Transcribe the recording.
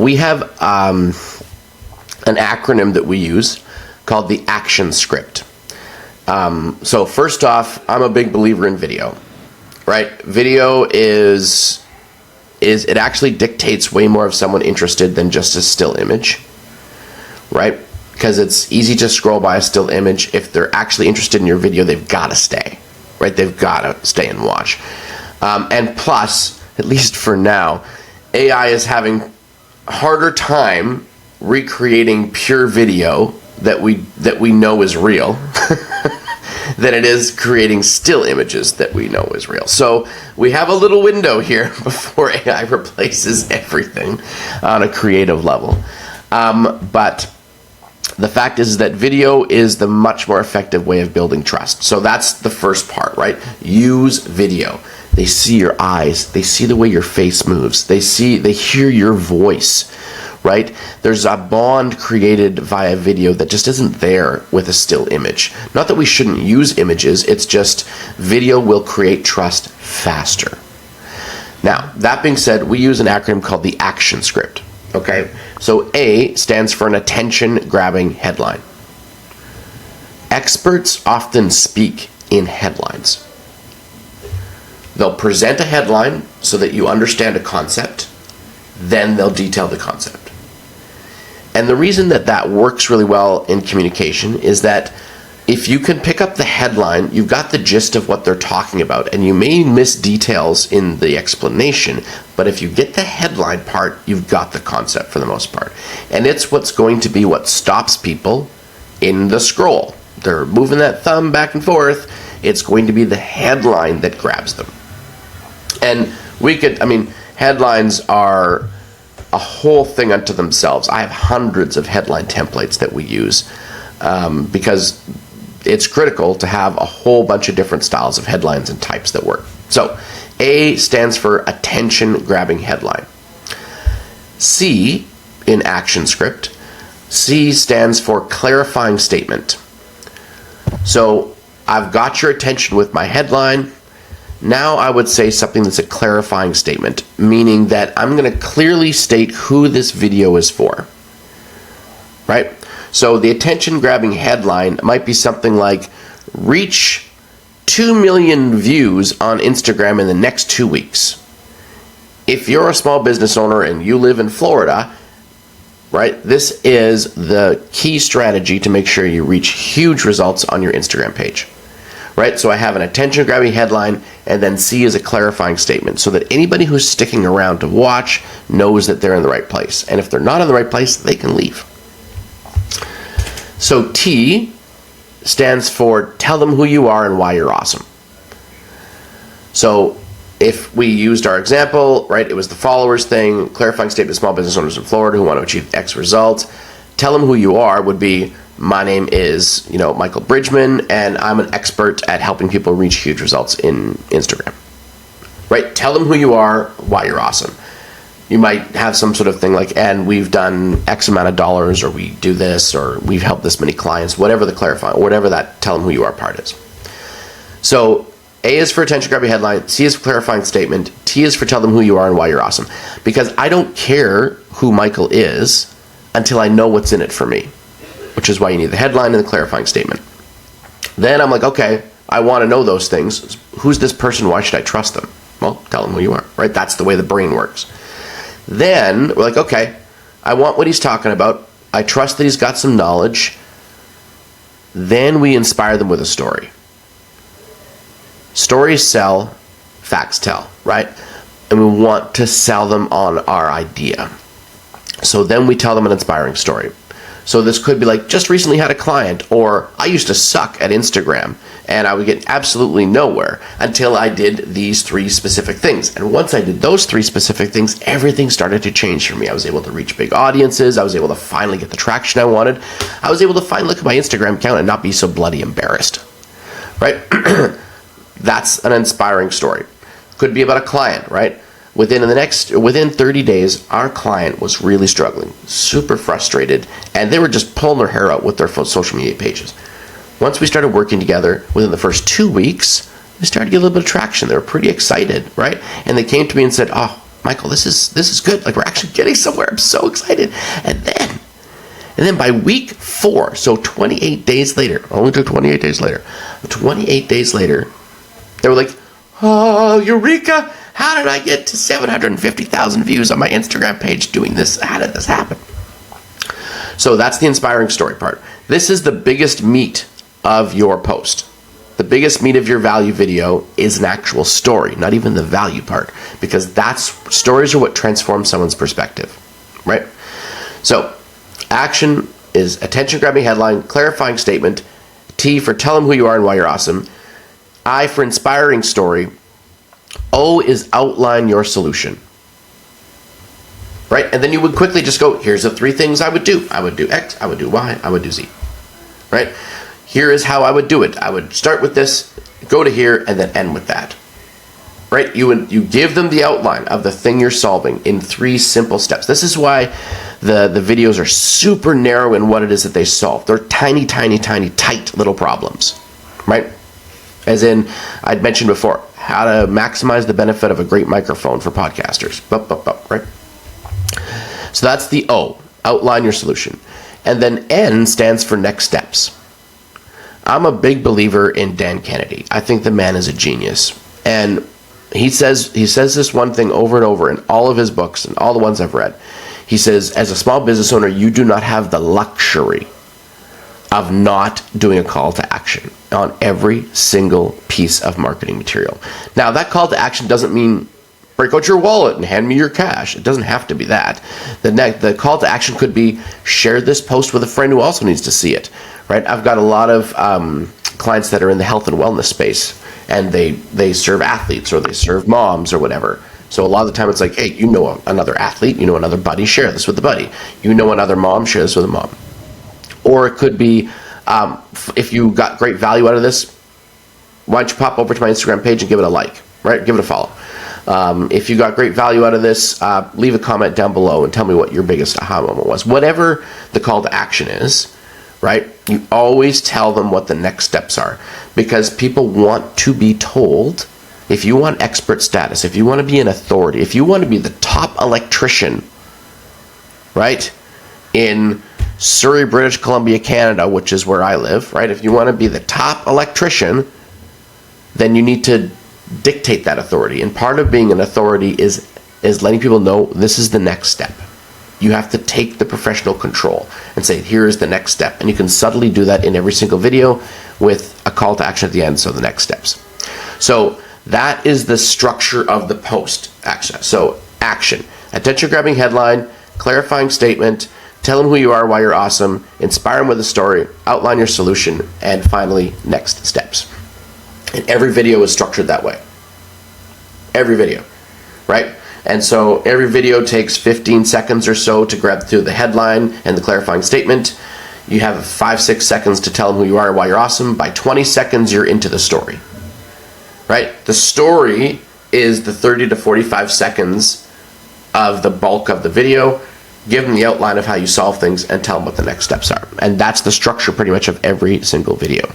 we have an acronym that we use called the action script. So first off, I'm a big believer in video, right? Video is it actually dictates way more of someone interested than just a still image, right? Because it's easy to scroll by a still image. If they're actually interested in your video, they've got to stay, right? They've got to stay and watch. And plus, at least for now, AI is having a harder time recreating pure video that we know is real than it is creating still images that we know is real. So we have a little window here before AI replaces everything on a creative level. But the fact is that video is the much more effective way of building trust. So that's the first part, right? Use video. They see your eyes. They see the way your face moves. They hear your voice, right? There's a bond created via video that just isn't there with a still image. Not that we shouldn't use images, it's just video will create trust faster. Now, that being said, we use an acronym called the action script, okay? So A stands for an attention-grabbing headline. Experts often speak in headlines. They'll present a headline so that you understand a concept, then they'll detail the concept. And the reason that works really well in communication is that if you can pick up the headline, you've got the gist of what they're talking about, and you may miss details in the explanation, but if you get the headline part, you've got the concept for the most part. And it's what's going to be what stops people in the scroll. They're moving that thumb back and forth. It's going to be the headline that grabs them. And headlines are a whole thing unto themselves. I have hundreds of headline templates that we use because it's critical to have a whole bunch of different styles of headlines and types that work. So A stands for attention-grabbing headline. C in action script, C stands for clarifying statement. So I've got your attention with my headline. Now I would say something that's a clarifying statement, meaning that I'm going to clearly state who this video is for, right? So the attention-grabbing headline might be something like, reach 2 million views on Instagram in the next 2 weeks. If you're a small business owner and you live in Florida, right, this is the key strategy to make sure you reach huge results on your Instagram page. Right? So I have an attention-grabbing headline, and then C is a clarifying statement so that anybody who's sticking around to watch knows that they're in the right place. And if they're not in the right place, they can leave. So T stands for tell them who you are and why you're awesome. So if we used our example, right, it was the followers thing, clarifying statement, small business owners in Florida who want to achieve X results. Tell them who you are would be, my name is, Michael Bridgman, and I'm an expert at helping people reach huge results in Instagram. Right? Tell them who you are, why you're awesome. You might have some sort of thing like, and we've done X amount of dollars, or we do this, or we've helped this many clients, whatever the clarifying, whatever that tell them who you are part is. So A is for attention-grabbing headline, C is for clarifying statement, T is for tell them who you are and why you're awesome. Because I don't care who Michael is until I know what's in it for me, which is why you need the headline and the clarifying statement. Then I'm like, okay, I want to know those things. Who's this person? Why should I trust them? Well, tell them who you are, right? That's the way the brain works. Then we're like, okay, I want what he's talking about. I trust that he's got some knowledge. Then we inspire them with a story. Stories sell, facts tell, right? And we want to sell them on our idea. So then we tell them an inspiring story. So this could be like, just recently had a client, or I used to suck at Instagram and I would get absolutely nowhere until I did these 3 specific things. And once I did those 3 specific things, everything started to change for me. I was able to reach big audiences. I was able to finally get the traction I wanted. I was able to finally look at my Instagram account and not be so bloody embarrassed, right? That's an inspiring story. Could be about a client, right? Within 30 days, our client was really struggling, super frustrated, and they were just pulling their hair out with their social media pages. Once we started working together, within the first 2 weeks, we started to get a little bit of traction. They were pretty excited, right? And they came to me and said, oh, Michael, this is good. Like, we're actually getting somewhere. I'm so excited. And then by week 4, so 28 days later, only took 28 days later, 28 days later, they were like, oh, Eureka! How did I get to 750,000 views on my Instagram page doing this? How did this happen? So that's the inspiring story part. This is the biggest meat of your post. The biggest meat of your value video is an actual story, not even the value part, because stories are what transform someone's perspective, right? So action is attention-grabbing headline, clarifying statement. T for tell them who you are and why you're awesome. I for inspiring story. O is outline your solution. Right? And then you would quickly just go, here's the 3 things I would do. I would do X, I would do Y, I would do Z. Right? Here is how I would do it. I would start with this, go to here, and then end with that. Right? You give them the outline of the thing you're solving in 3 simple steps. This is why the videos are super narrow in what it is that they solve. They're tiny, tiny, tiny, tight little problems. Right? As in, I'd mentioned before, how to maximize the benefit of a great microphone for podcasters. Right? So that's the O, outline your solution. And then N stands for next steps. I'm a big believer in Dan Kennedy. I think the man is a genius. And he says this one thing over and over in all of his books and all the ones I've read. He says, as a small business owner, you do not have the luxury of not doing a call to action on every single piece of marketing material. Now, that call to action doesn't mean break out your wallet and hand me your cash. It doesn't have to be that. The call to action could be share this post with a friend who also needs to see it. Right? I've got a lot of clients that are in the health and wellness space, and they serve athletes or they serve moms or whatever. So a lot of the time it's like, hey, you know another athlete, you know another buddy, share this with the buddy. You know another mom, share this with a mom. Or it could be, if you got great value out of this, why don't you pop over to my Instagram page and give it a like, right? Give it a follow. If you got great value out of this, leave a comment down below and tell me what your biggest aha moment was. Whatever the call to action is, right? You always tell them what the next steps are, because people want to be told. If you want expert status, if you want to be an authority, if you want to be the top electrician, right, in Surrey, British Columbia, Canada, which is where I live, right? If you want to be the top electrician, then you need to dictate that authority. And part of being an authority is letting people know this is the next step. You have to take the professional control and say, here is the next step. And you can subtly do that in every single video with a call to action at the end, so the next steps. So that is the structure of the post action. So action, attention-grabbing headline, clarifying statement, tell them who you are, why you're awesome, inspire them with a story, outline your solution, and finally, next steps. And every video is structured that way. Every video, right? And so every video takes 15 seconds or so to grab through the headline and the clarifying statement. You have 5-6 seconds to tell them who you are, why you're awesome. By 20 seconds, you're into the story, right? The story is the 30 to 45 seconds of the bulk of the video. Give them the outline of how you solve things and tell them what the next steps are. And that's the structure pretty much of every single video.